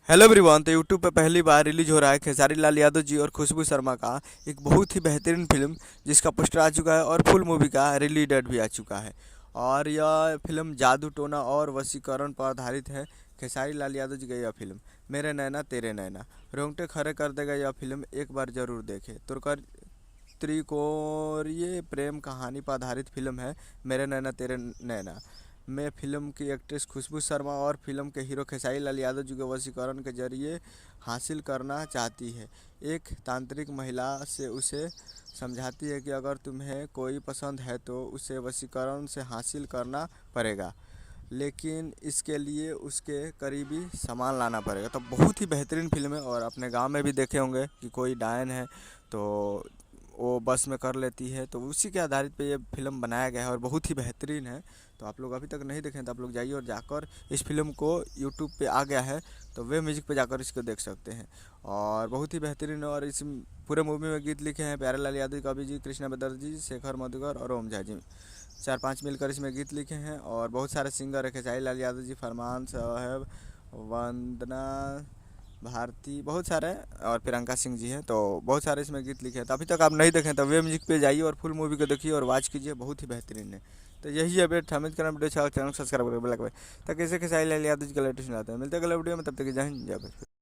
Hello everyone. तो YouTube पे पहली बार रिलीज हो रहा है खेसारी लाल यादव जी और खुशबू शर्मा का एक बहुत ही बेहतरीन फिल्म, जिसका पोस्टर आ चुका है और फुल मूवी का रिलीज डेट भी आ चुका है। और यह फिल्म जादू टोना और वशीकरण पर आधारित है। खेसारी लाल यादव जी की यह फिल्म मेरे नैना तेरे नैना रोंगटे खड़े कर देगा। यह फिल्म एक बार जरूर देखें। तुर्कर त्रिकोणीय प्रेम कहानी पर आधारित फिल्म है मेरे नैना तेरे नैना में फिल्म की एक्ट्रेस खुशबू शर्मा और फिल्म के हीरो खेसारी लाल यादव जी को वशीकरण के जरिए हासिल करना चाहती है। एक तांत्रिक महिला से उसे समझाती है कि अगर तुम्हें कोई पसंद है तो उसे वशीकरण से हासिल करना पड़ेगा, लेकिन इसके लिए उसके करीबी सामान लाना पड़ेगा। तो बहुत ही बेहतरीन फिल्म है। और अपने गांव में भी देखे होंगे कि कोई डायन है तो वो बस में कर लेती है, तो उसी के आधारित पे ये फिल्म बनाया गया है और बहुत ही बेहतरीन है। तो आप लोग अभी तक नहीं देखें तो आप लोग जाइए और जाकर इस फिल्म को यूट्यूब पे आ गया है तो वे म्यूजिक पे जाकर इसको देख सकते हैं। और बहुत ही बेहतरीन है। और इस पूरे मूवी में गीत लिखे हैं प्यारेलाल यादव, कवि जी, कृष्णा बदर जी, शेखर मधुकर और ओम झा जी। चार पांच मिलकर इसमें गीत लिखे हैं। और बहुत सारे सिंगर है, खेसारी लाल यादव जी, फरमान साहब, वंदना भारती, बहुत सारे और प्रियंका सिंह जी हैं। तो बहुत सारे इसमें गीत लिखे हैं। तो अभी तक आप नहीं देखें तो वे म्यूजिक पे जाइए और फुल मूवी को देखिए और वॉच कीजिए, बहुत ही बेहतरीन है। तो यही अपडेट था। उम्मीद करना वीडियो अच्छा चैनल सब्सक्राइब करें, बेल आइकन ताकि इसे खेसारी लाल यादव जी का लेटेस्ट आते हैं। मिलते हैं अगले वीडियो में, तब तक जय हिंद जय भारत।